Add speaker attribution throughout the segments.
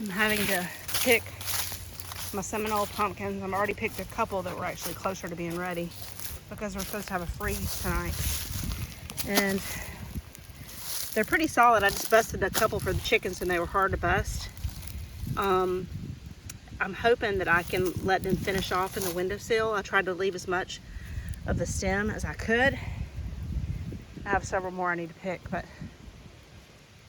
Speaker 1: I'm having to pick my Seminole pumpkins. I've already picked a couple that were actually closer to being ready because we're supposed to have a freeze tonight. And they're pretty solid. I just busted a couple for the chickens and they were hard to bust. I'm hoping that I can let them finish off in the windowsill. I tried to leave as much of the stem as I could. I have several more I need to pick, but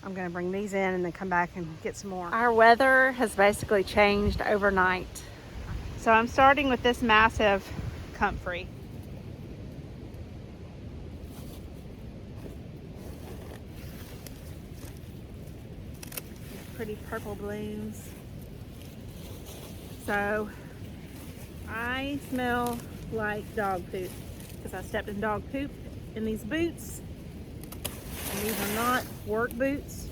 Speaker 1: I'm gonna bring these in and then come back and get some more. Our weather has basically changed overnight. So I'm starting with this massive comfrey. These pretty purple blooms. So I smell like dog poop because I stepped in dog poop in these boots. And these are not work boots,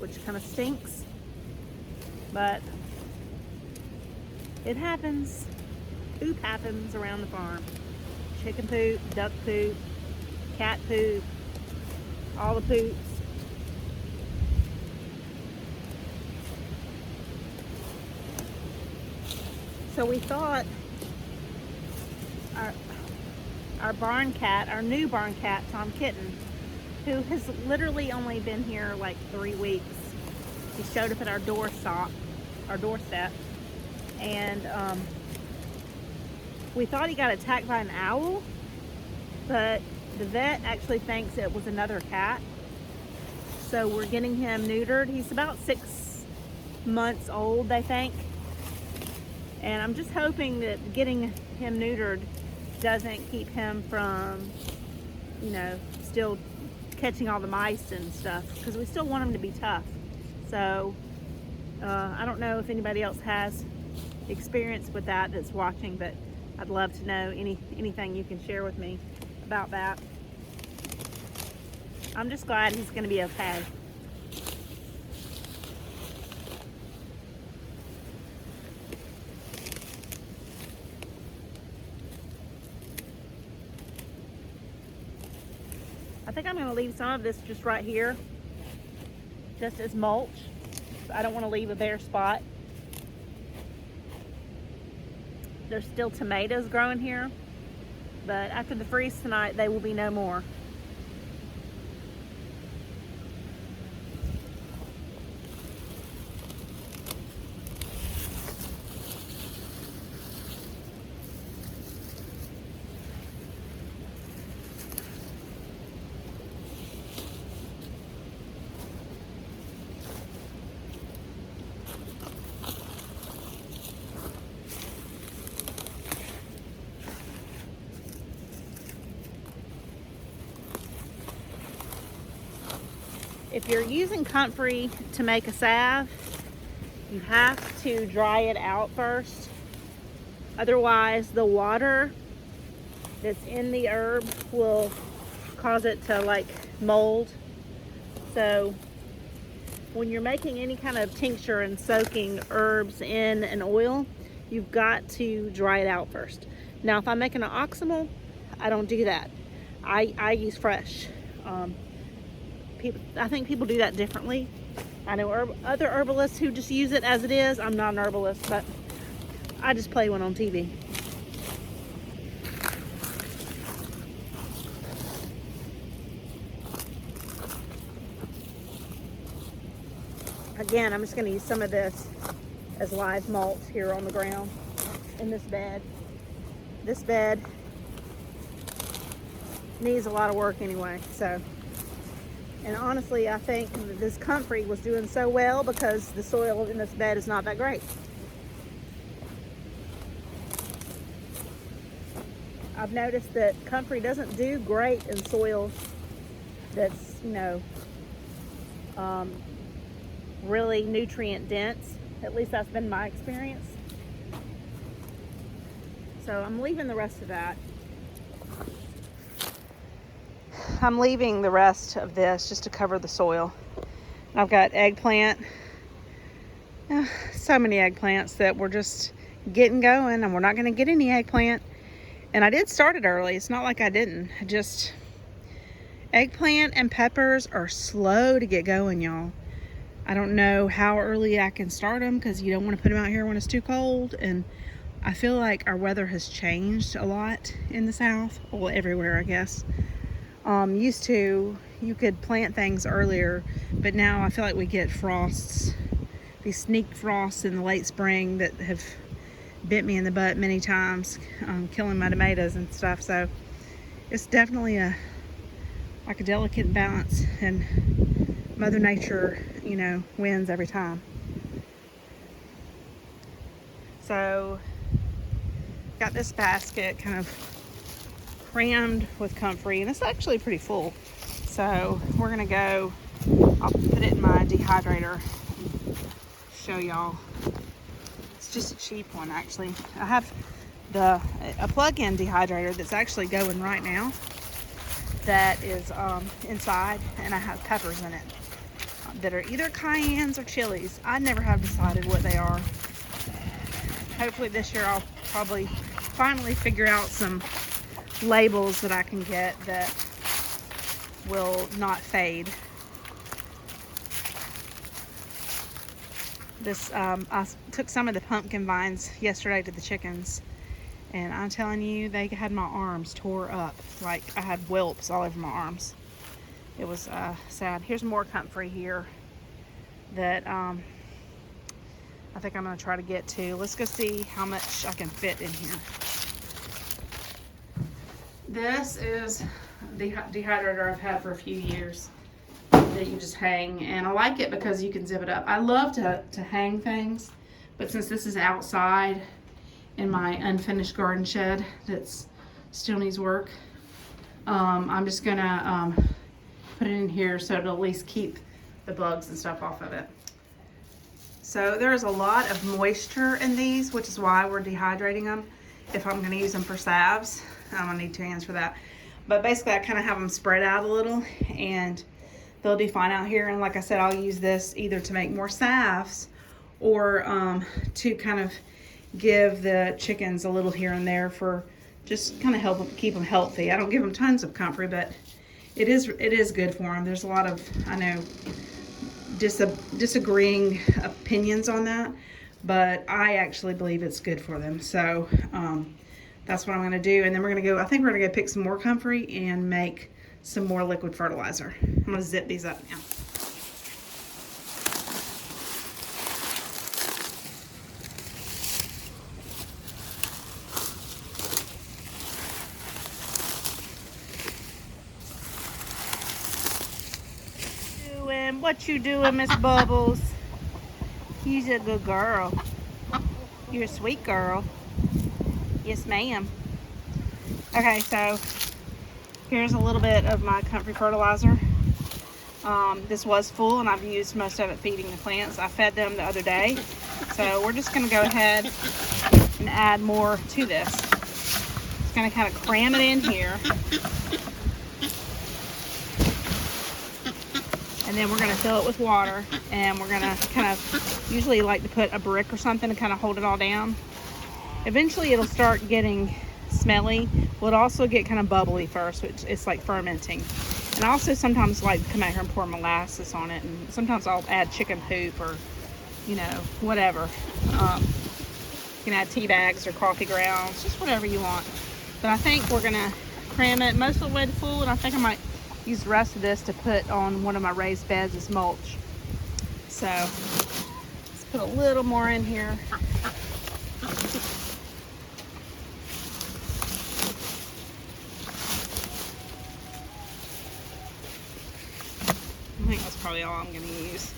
Speaker 1: which kind of stinks, but it happens. Poop happens around the farm. Chicken poop, duck poop, cat poop, all the poops. So we thought our barn cat, our new barn cat, Tom Kitten, who has literally only been here like 3 weeks. He showed up at our doorstep, and we thought he got attacked by an owl, but the vet actually thinks it was another cat. So we're getting him neutered. He's about 6 months old, they think. And I'm just hoping that getting him neutered doesn't keep him from, you know, still catching all the mice and stuff, because we still want him to be tough. So I don't know if anybody else has experience with that that's watching, but I'd love to know anything you can share with me about that. I'm just glad he's going to be okay. I think I'm going to leave some of this just right here, just as mulch. I don't want to leave a bare spot. There's still tomatoes growing here, but after the freeze tonight, they will be no more. If you're using comfrey to make a salve, you have to dry it out first. Otherwise, the water that's in the herb will cause it to like mold. So when you're making any kind of tincture and soaking herbs in an oil, you've got to dry it out first. Now, if I'm making an oximal, I don't do that. I use fresh. I think people do that differently. I know other herbalists who just use it as it is. I'm not an herbalist, but I just play one on TV. Again, I'm just going to use some of this as live mulch here on the ground in this bed. This bed needs a lot of work anyway, so. And honestly, I think that this comfrey was doing so well because the soil in this bed is not that great. I've noticed that comfrey doesn't do great in soil that's, you know, really nutrient dense. At least that's been my experience. So I'm leaving the rest of that. I'm leaving the rest of this just to cover the soil. I've got eggplant. So many eggplants that we're just getting going, and we're not going to get any eggplant. And I did start it early. It's not like I didn't. Eggplant and peppers are slow to get going, y'all. I don't know how early I can start them because you don't want to put them out here when it's too cold. And I feel like our weather has changed a lot in the South. Well, everywhere, I guess. Used to, you could plant things earlier, but now I feel like we get frosts, these sneak frosts in the late spring that have bit me in the butt many times, killing my tomatoes and stuff. So it's definitely like a delicate balance, and Mother Nature, you know, wins every time. So got this basket kind of crammed with comfrey, and it's actually pretty full. So we're gonna go, I'll put it in my dehydrator and show y'all. It's just a cheap one, actually. I have a plug-in dehydrator that's actually going right now that is inside, and I have peppers in it that are either cayennes or chilies. I never have decided what they are. Hopefully this year I'll probably finally figure out some labels that I can get that will not fade. This I took some of the pumpkin vines yesterday to the chickens, and I'm telling you, they had my arms tore up. Like, I had whelps all over my arms. It was sad. Here's more comfrey here that I think I'm going to try to get to. Let's go see how much I can fit in here. This is the dehydrator I've had for a few years that you just hang, and I like it because you can zip it up. I love to hang things, but since this is outside in my unfinished garden shed that's still needs work, I'm just gonna put it in here so it'll at least keep the bugs and stuff off of it. So there's a lot of moisture in these, which is why we're dehydrating them. If I'm gonna use them for salves, I'm gonna need 2 hands for that. But basically I kind of have them spread out a little, and they'll do fine out here. And like I said, I'll use this either to make more salves or to kind of give the chickens a little here and there for just kind of help them, keep them healthy. I don't give them tons of comfrey, but it is good for them. There's a lot of, I know, disagreeing opinions on that, but I actually believe it's good for them. So that's what I'm going to do. And then we're going to go, I think we're going to go pick some more comfrey and make some more liquid fertilizer. I'm going to zip these up now. What you doing, Miss Bubbles? You's a good girl. You're a sweet girl. Yes, ma'am. Okay, so here's a little bit of my comfrey fertilizer. This was full, and I've used most of it feeding the plants. I fed them the other day, so we're just going to go ahead and add more to this. Just going to kind of cram it in here. And then we're going to fill it with water, and we're going to kind of usually like to put a brick or something to kind of hold it all down. Eventually it'll start getting smelly. Well, it'll also get kind of bubbly first, which is like fermenting. And I also sometimes like to come out here and pour molasses on it, and sometimes I'll add chicken poop or, you know, whatever. You can add tea bags or coffee grounds, just whatever you want. But I think we're going to cram it most of the way to full, and I think I might use the rest of this to put on one of my raised beds as mulch. So let's put a little more in here. I think that's probably all I'm going to use.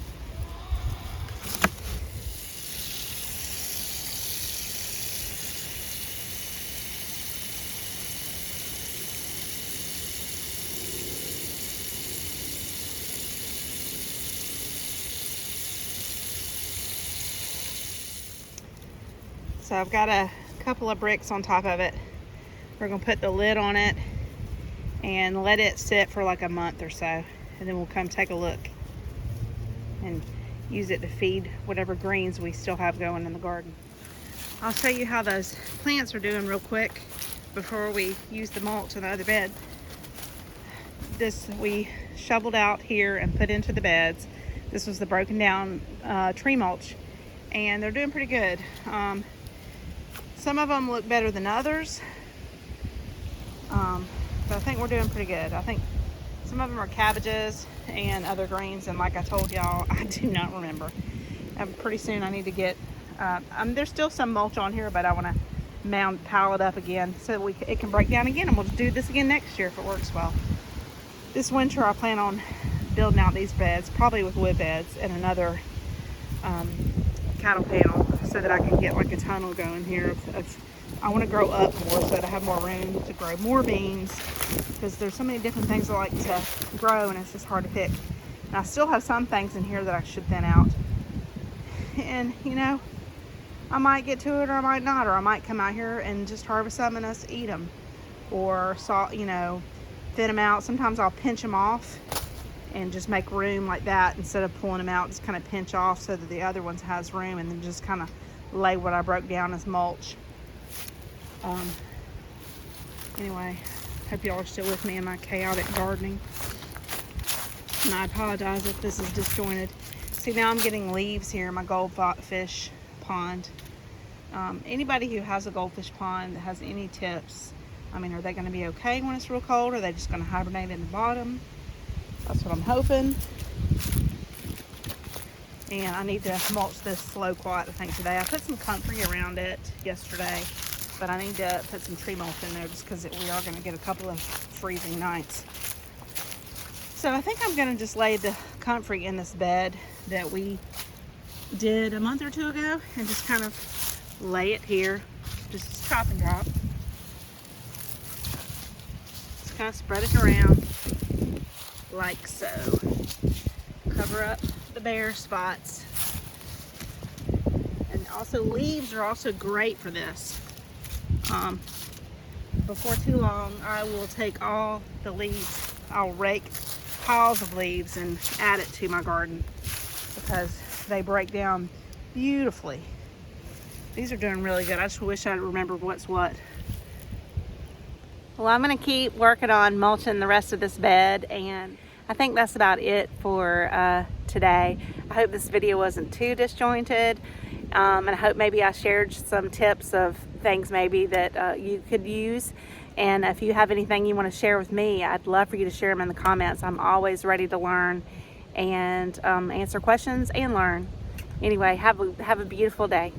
Speaker 1: So I've got a couple of bricks on top of it. We're going to put the lid on it and let it sit for like a month or so, and then we'll come take a look and use it to feed whatever greens we still have going in the garden. I'll show you how those plants are doing real quick before we use the mulch in the other bed. This we shoveled out here and put into the beds. This was the broken down tree mulch, and they're doing pretty good. Some of them look better than others, but I think we're doing pretty good. I think some of them are cabbages and other greens, and like I told y'all, I do not remember. Pretty soon I need to get, there's still some mulch on here, but I want to pile it up again so it can break down again, and we'll do this again next year if it works well. This winter I plan on building out these beds, probably with wood beds, and another cattle panel, so that I can get like a tunnel going here. I want to grow up more so that I have more room to grow more beans, because there's so many different things I like to grow, and it's just hard to pick. And I still have some things in here that I should thin out. And you know, I might get to it or I might not, or I might come out here and just harvest some and us eat them, or you know, thin them out. Sometimes I'll pinch them off and just make room like that, instead of pulling them out, just kind of pinch off so that the other ones has room, and then just kind of lay what I broke down as mulch. Anyway, hope y'all are still with me in my chaotic gardening, and I apologize if this is disjointed. See, now I'm getting leaves here in my goldfish pond. Anybody who has a goldfish pond that has any tips, I mean, are they going to be okay when it's real cold? Or are they just going to hibernate in the bottom? That's what I'm hoping. And I need to mulch this slow quiet, I think, today. I put some Comfrey around it yesterday, but I need to put some tree mulch in there just because we are going to get a couple of freezing nights. So I think I'm going to just lay the Comfrey in this bed that we did a month or two ago, and just kind of lay it here, just chop and drop. Just kind of spread it around like so. Cover up the bare spots. And also, leaves are also great for this. Before too long, I will take all the leaves, I'll rake piles of leaves and add it to my garden, because they break down beautifully. These are doing really good. I just wish I remembered what's what. Well, I'm going to keep working on mulching the rest of this bed, and I think that's about it for today. I hope this video wasn't too disjointed, and I hope maybe I shared some tips of things maybe that you could use. And if you have anything you want to share with me, I'd love for you to share them in the comments. I'm always ready to learn and answer questions and learn. Anyway, have a beautiful day.